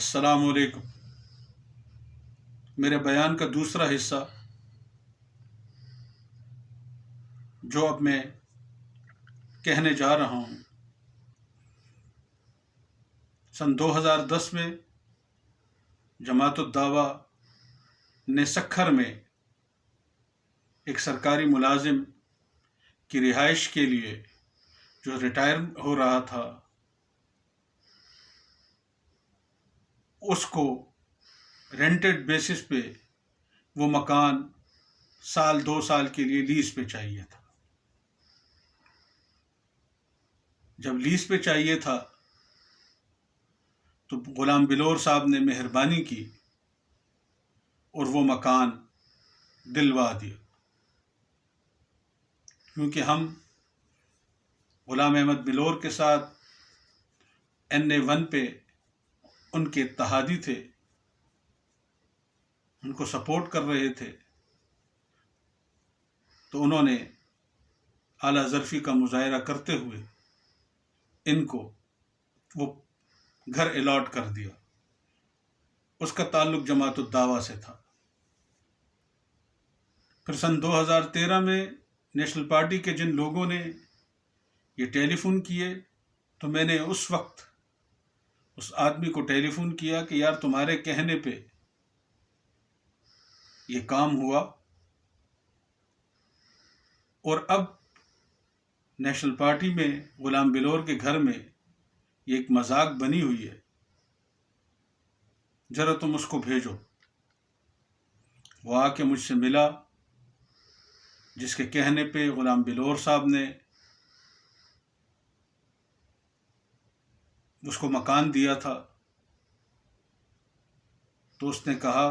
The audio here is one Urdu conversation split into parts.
السلام علیکم۔ میرے بیان کا دوسرا حصہ جو اب میں کہنے جا رہا ہوں، 2010 میں جماعت الدعوہ نے سکھر میں ایک سرکاری ملازم کی رہائش کے لیے جو ریٹائر ہو رہا تھا اس کو رینٹڈ بیسس پہ وہ مکان 2 سال کے لیے لیز پہ چاہیے تھا۔ جب لیز پہ چاہیے تھا تو غلام بلور صاحب نے مہربانی کی اور وہ مکان دلوا دیا، کیونکہ ہم غلام احمد بلور کے ساتھ NA1 پہ ان کے اتحادی تھے، ان کو سپورٹ کر رہے تھے، تو انہوں نے اعلیٰ ظرفی کا مظاہرہ کرتے ہوئے ان کو وہ گھر الاٹ کر دیا۔ اس کا تعلق جماعت الدعوہ سے تھا۔ پھر سن 2013 میں نیشنل پارٹی کے جن لوگوں نے یہ ٹیلی فون کیے تو میں نے اس وقت اس آدمی کو ٹیلی فون کیا کہ یار تمہارے کہنے پہ یہ کام ہوا اور اب نیشنل پارٹی میں غلام بلور کے گھر میں یہ ایک مذاق بنی ہوئی ہے، ذرا تم اس کو بھیجو۔ وہ آ کے مجھ سے ملا، جس کے کہنے پہ غلام بلور صاحب نے اس کو مکان دیا تھا۔ تو اس نے کہا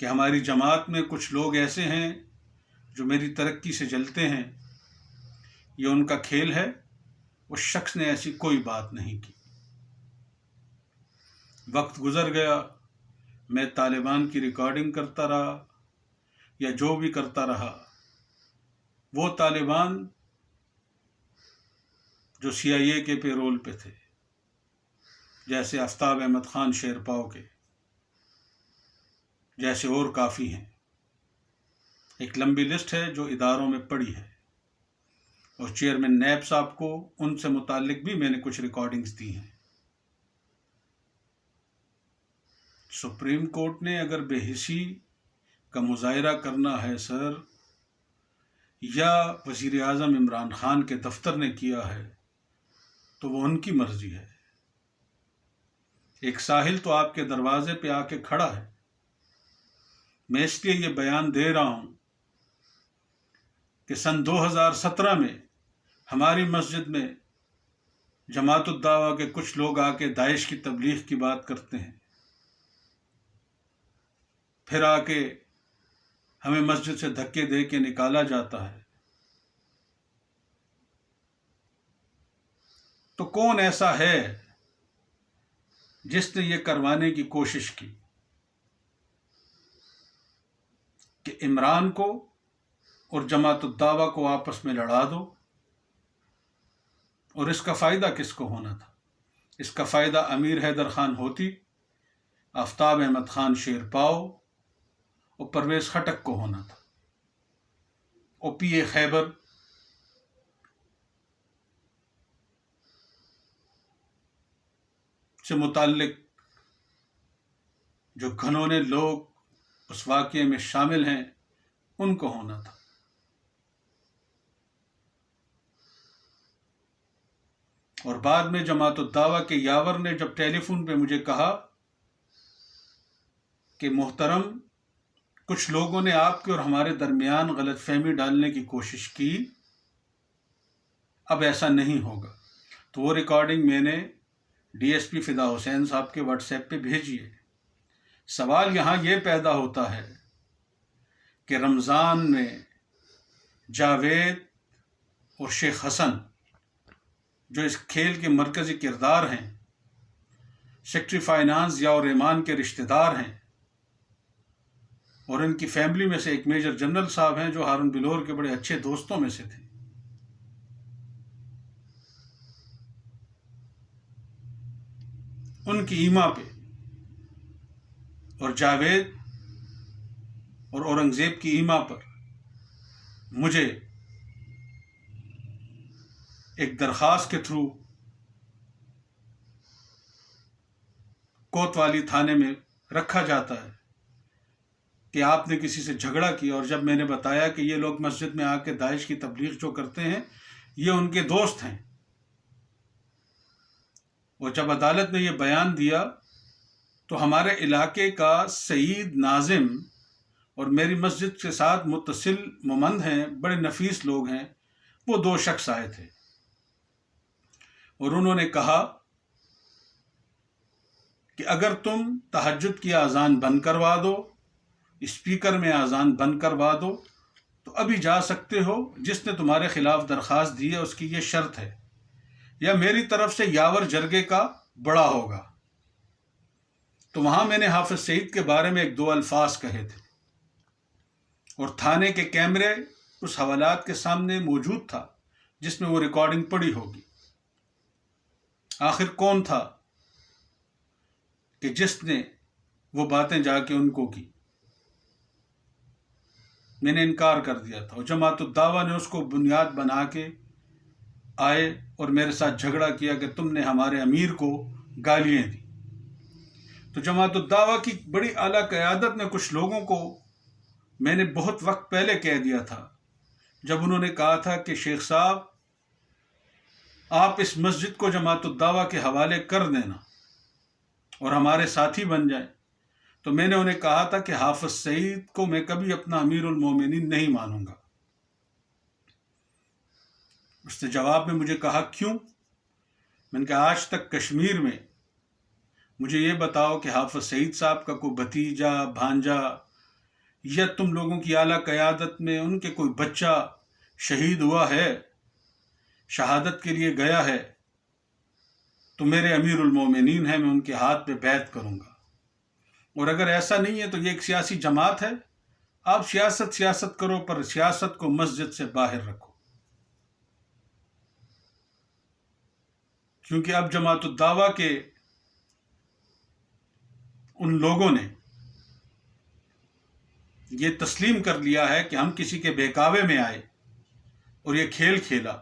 کہ ہماری جماعت میں کچھ لوگ ایسے ہیں جو میری ترقی سے جلتے ہیں، یہ ان کا کھیل ہے۔ اس شخص نے ایسی کوئی بات نہیں کی۔ وقت گزر گیا، میں طالبان کی ریکارڈنگ کرتا رہا یا جو بھی کرتا رہا، وہ طالبان جو CIA کے پیرول پہ تھے، جیسے آفتاب احمد خان شیرپاؤ کے، جیسے اور کافی ہیں، ایک لمبی لسٹ ہے جو اداروں میں پڑی ہے، اور چیئرمین نیب صاحب کو ان سے متعلق بھی میں نے کچھ ریکارڈنگز دی ہیں۔ سپریم کورٹ نے اگر بے حسی کا مظاہرہ کرنا ہے سر، یا وزیر اعظم عمران خان کے دفتر نے کیا ہے تو وہ ان کی مرضی ہے۔ ایک ساحل تو آپ کے دروازے پہ آ کے کھڑا ہے۔ میں اس لیے یہ بیان دے رہا ہوں کہ سن 2017 میں ہماری مسجد میں جماعت الدعوہ کے کچھ لوگ آ کے داعش کی تبلیغ کی بات کرتے ہیں، پھر آ کے ہمیں مسجد سے دھکے دے کے نکالا جاتا ہے۔ تو کون ایسا ہے جس نے یہ کروانے کی کوشش کی کہ عمران کو اور جماعت الدعوہ کو آپس میں لڑا دو؟ اور اس کا فائدہ کس کو ہونا تھا؟ اس کا فائدہ امیر حیدر خان ہوتی، آفتاب احمد خان شیرپاؤ اور پرویز خٹک کو ہونا تھا۔ OPA خیبر سے متعلق جو گھنونے لوگ اس واقعے میں شامل ہیں ان کو ہونا تھا۔ اور بعد میں جماعت الدعوہ کے یاور نے جب ٹیلی فون پہ مجھے کہا کہ محترم، کچھ لوگوں نے آپ کے اور ہمارے درمیان غلط فہمی ڈالنے کی کوشش کی، اب ایسا نہیں ہوگا، تو وہ ریکارڈنگ میں نے DSP فدا حسین صاحب کے واٹس ایپ پہ بھیجی ہے۔ سوال یہاں یہ پیدا ہوتا ہے کہ رمضان میں جاوید اور شیخ حسن جو اس کھیل کے مرکزی کردار ہیں، سیکٹری فائنانس ضیاء الرحمان کے رشتہ دار ہیں، اور ان کی فیملی میں سے ایک میجر جنرل صاحب ہیں جو ہارون بلور کے بڑے اچھے دوستوں میں سے تھے۔ ان کی ایما پہ اور جاوید اور اورنگزیب کی ایما پر مجھے ایک درخواست کے تھرو کوتوالی تھانے میں رکھا جاتا ہے کہ آپ نے کسی سے جھگڑا کیا، اور جب میں نے بتایا کہ یہ لوگ مسجد میں آ کے داعش کی تبلیغ جو کرتے ہیں یہ ان کے دوست ہیں، اور جب عدالت نے یہ بیان دیا تو ہمارے علاقے کا سعید ناظم اور میری مسجد کے ساتھ متصل ممند ہیں، بڑے نفیس لوگ ہیں، وہ 2 شخص آئے تھے اور انہوں نے کہا کہ اگر تم تہجد کی اذان بند کروا دو، اسپیکر میں اذان بند کروا دو تو ابھی جا سکتے ہو، جس نے تمہارے خلاف درخواست دی ہے اس کی یہ شرط ہے، یا میری طرف سے یاور جرگے کا بڑا ہوگا۔ تو وہاں میں نے حافظ سعید کے بارے میں 1-2 الفاظ کہے تھے، اور تھانے کے کیمرے اس حوالات کے سامنے موجود تھا جس میں وہ ریکارڈنگ پڑی ہوگی۔ آخر کون تھا کہ جس نے وہ باتیں جا کے ان کو کی؟ میں نے انکار کر دیا تھا، اور جماعت الدعویٰ نے اس کو بنیاد بنا کے آئے اور میرے ساتھ جھگڑا کیا کہ تم نے ہمارے امیر کو گالیاں دی۔ تو جماعت الدعویٰ کی بڑی اعلیٰ قیادت میں کچھ لوگوں کو میں نے بہت وقت پہلے کہہ دیا تھا، جب انہوں نے کہا تھا کہ شیخ صاحب آپ اس مسجد کو جماعت الدعویٰ کے حوالے کر دینا اور ہمارے ساتھی بن جائیں، تو میں نے انہیں کہا تھا کہ حافظ سعید کو میں کبھی اپنا امیر المومنین نہیں مانوں گا۔ اس نے جواب میں مجھے کہا کیوں؟ میں نے کہا آج تک کشمیر میں مجھے یہ بتاؤ کہ حافظ سعید صاحب کا کوئی بھتیجا، بھانجا، یا تم لوگوں کی اعلیٰ قیادت میں ان کے کوئی بچہ شہید ہوا ہے، شہادت کے لیے گیا ہے، تو میرے امیر المومنین ہیں، میں ان کے ہاتھ پہ بیعت کروں گا۔ اور اگر ایسا نہیں ہے تو یہ ایک سیاسی جماعت ہے، آپ سیاست کرو، پر سیاست کو مسجد سے باہر رکھو، کیونکہ اب جماعت الدعویٰ کے ان لوگوں نے یہ تسلیم کر لیا ہے کہ ہم کسی کے بہکاوے میں آئے اور یہ کھیل کھیلا،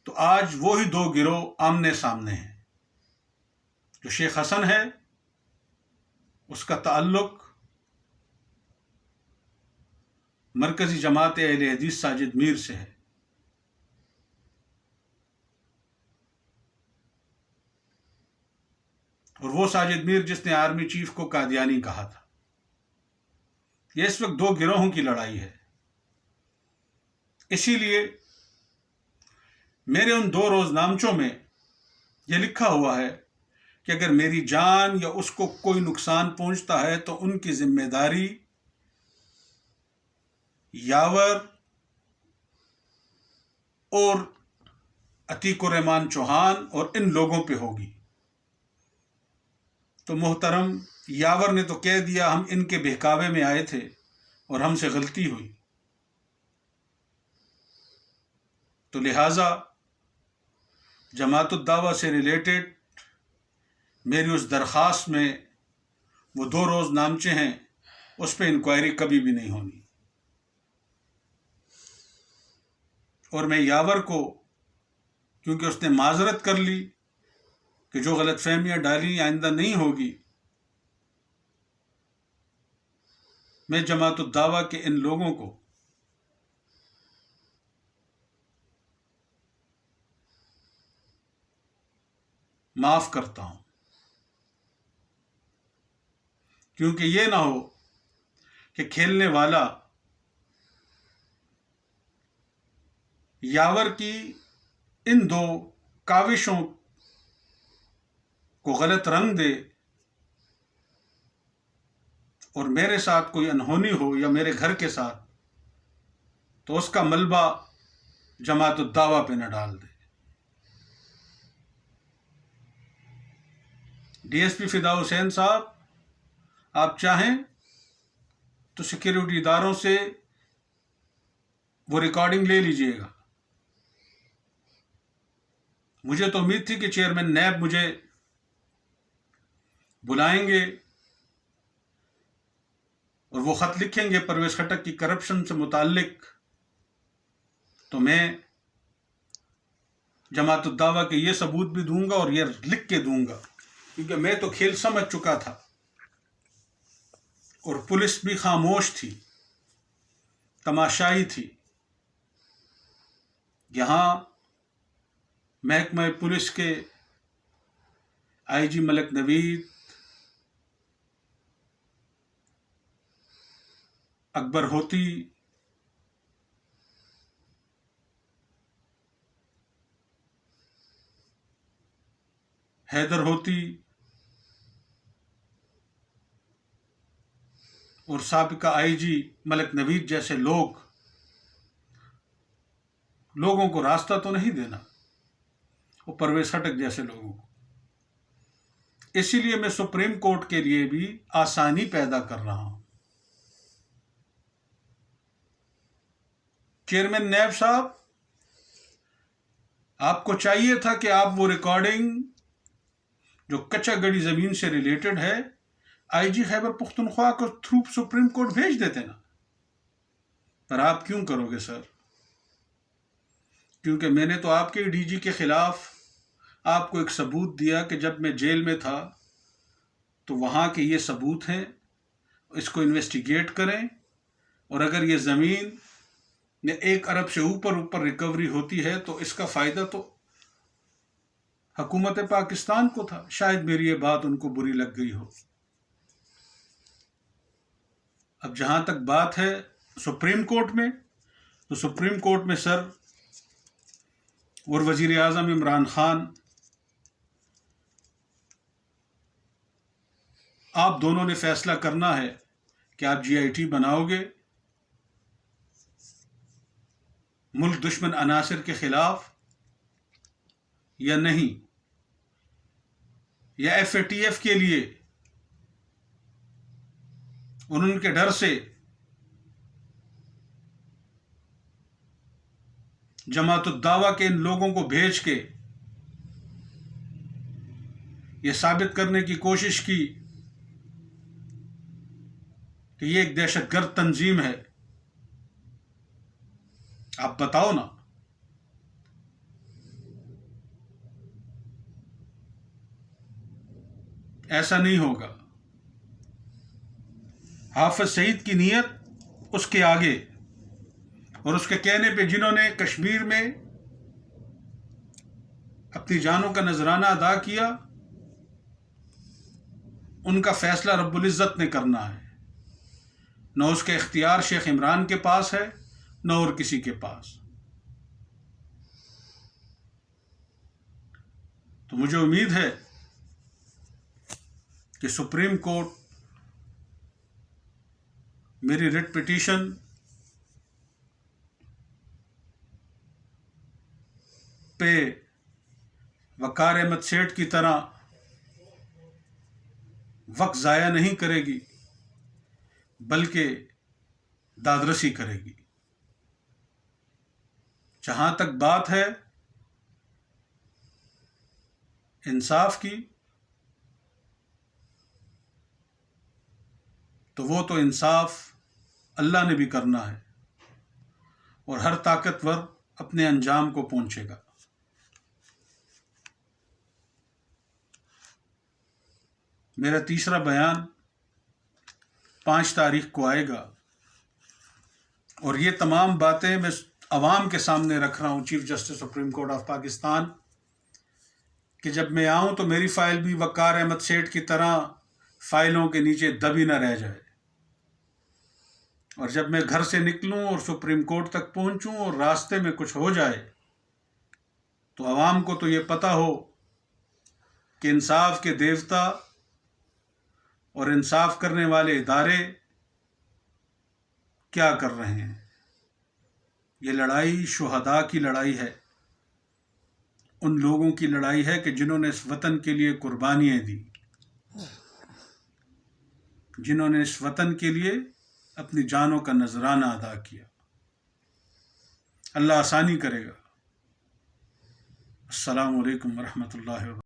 تو آج وہی 2 گروہ آمنے سامنے ہیں۔ جو شیخ حسن ہے اس کا تعلق مرکزی جماعت اہل حدیث ساجد میر سے ہے، اور وہ ساجد میر جس نے آرمی چیف کو قادیانی کہا تھا۔ یہ اس وقت 2 گروہوں کی لڑائی ہے۔ اسی لیے میرے ان 2 روزنامچوں میں یہ لکھا ہوا ہے کہ اگر میری جان یا اس کو کوئی نقصان پہنچتا ہے تو ان کی ذمہ داری یاور اور عتیق الرحمان چوہان اور ان لوگوں پہ ہوگی۔ تو محترم یاور نے تو کہہ دیا ہم ان کے بہکاوے میں آئے تھے اور ہم سے غلطی ہوئی، تو لہٰذا جماعت الدعویٰ سے ریلیٹڈ میری اس درخواست میں وہ 2 روزنامچے ہیں، اس پہ انکوائری کبھی بھی نہیں ہونی۔ اور میں یاور کو، کیونکہ اس نے معذرت کر لی کہ جو غلط فہمیاں ڈالی آئندہ نہیں ہوگی، میں جماعت الدعویٰ کے ان لوگوں کو معاف کرتا ہوں، کیونکہ یہ نہ ہو کہ کھیلنے والا یاور کی ان 2 کاوشوں کو غلط رنگ دے اور میرے ساتھ کوئی انہونی ہو یا میرے گھر کے ساتھ، تو اس کا ملبہ جماعت الدعویٰ پہ نہ ڈال دے۔ ڈی ایس پی فدا حسین صاحب، آپ چاہیں تو سیکیورٹی اداروں سے وہ ریکارڈنگ لے لیجئے گا۔ مجھے تو امید تھی کہ چیئرمین نیب مجھے بلائیں گے اور وہ خط لکھیں گے پرویز خٹک کی کرپشن سے متعلق، تو میں جماعت الدعویٰ کے یہ ثبوت بھی دوں گا اور یہ لکھ کے دوں گا، کیونکہ میں تو کھیل سمجھ چکا تھا اور پولیس بھی خاموش تھی، تماشائی تھی۔ یہاں محکمہ پولیس کے آئی جی ملک نوید، اکبر ہوتی، حیدر ہوتی اور سابقہ آئی جی ملک نوید جیسے لوگوں کو راستہ تو نہیں دینا، وہ پرویز خٹک جیسے لوگوں کو۔ اسی لیے میں سپریم کورٹ کے لیے بھی آسانی پیدا کر رہا ہوں۔ چیئرمین نیب صاحب، آپ کو چاہیے تھا کہ آپ وہ ریکارڈنگ جو کچا گڑی زمین سے ریلیٹڈ ہے آئی جی خیبر پختونخوا کو تھرو سپریم کورٹ بھیج دیتے نا، پر آپ کیوں کرو گے سر؟ کیونکہ میں نے تو آپ کے ڈی جی کے خلاف آپ کو ایک ثبوت دیا کہ جب میں جیل میں تھا تو وہاں کے یہ ثبوت ہیں، اس کو انویسٹیگیٹ کریں، اور اگر یہ زمین میں 1 ارب سے اوپر ریکوری ہوتی ہے تو اس کا فائدہ تو حکومت پاکستان کو تھا۔ شاید میری یہ بات ان کو بری لگ گئی ہو۔ اب جہاں تک بات ہے سپریم کورٹ میں، تو سپریم کورٹ میں سر اور وزیر اعظم عمران خان، آپ دونوں نے فیصلہ کرنا ہے کہ آپ جی آئی ٹی بناؤ گے ملک دشمن عناصر کے خلاف یا نہیں، یا ایف اے ٹی ایف کے لیے ان کے ڈر سے جماعت الدعویٰ کے ان لوگوں کو بھیج کے یہ ثابت کرنے کی کوشش کی کہ یہ ایک دہشت گرد تنظیم ہے۔ آپ بتاؤ نا۔ ایسا نہیں ہوگا۔ حافظ سعید کی نیت اس کے آگے، اور اس کے کہنے پہ جنہوں نے کشمیر میں اپنی جانوں کا نذرانہ ادا کیا، ان کا فیصلہ رب العزت نے کرنا ہے، نہ اس کے اختیار شیخ عمران کے پاس ہے نہ اور کسی کے پاس۔ تو مجھے امید ہے کہ سپریم کورٹ میری ریٹ پٹیشن پہ وقار احمد سیٹھ کی طرح وقت ضائع نہیں کرے گی، بلکہ دادرسی کرے گی۔ جہاں تک بات ہے انصاف کی، تو وہ تو انصاف اللہ نے بھی کرنا ہے، اور ہر طاقتور اپنے انجام کو پہنچے گا۔ میرا تیسرا بیان 5 تاریخ کو آئے گا، اور یہ تمام باتیں میں عوام کے سامنے رکھ رہا ہوں، chief justice supreme court of Pakistan, کہ جب میں آؤں تو میری فائل بھی وقار احمد سیٹھ کی طرح فائلوں کے نیچے دبی نہ رہ جائے، اور جب میں گھر سے نکلوں اور سپریم کورٹ تک پہنچوں اور راستے میں کچھ ہو جائے تو عوام کو تو یہ پتہ ہو کہ انصاف کے دیوتا اور انصاف کرنے والے ادارے کیا کر رہے ہیں۔ یہ لڑائی شہداء کی لڑائی ہے، ان لوگوں کی لڑائی ہے کہ جنہوں نے اس وطن کے لیے قربانیاں دی، جنہوں نے اس وطن کے لیے اپنی جانوں کا نذرانہ ادا کیا۔ اللہ آسانی کرے گا۔ السلام علیکم ورحمۃ اللہ وبرکاتہ۔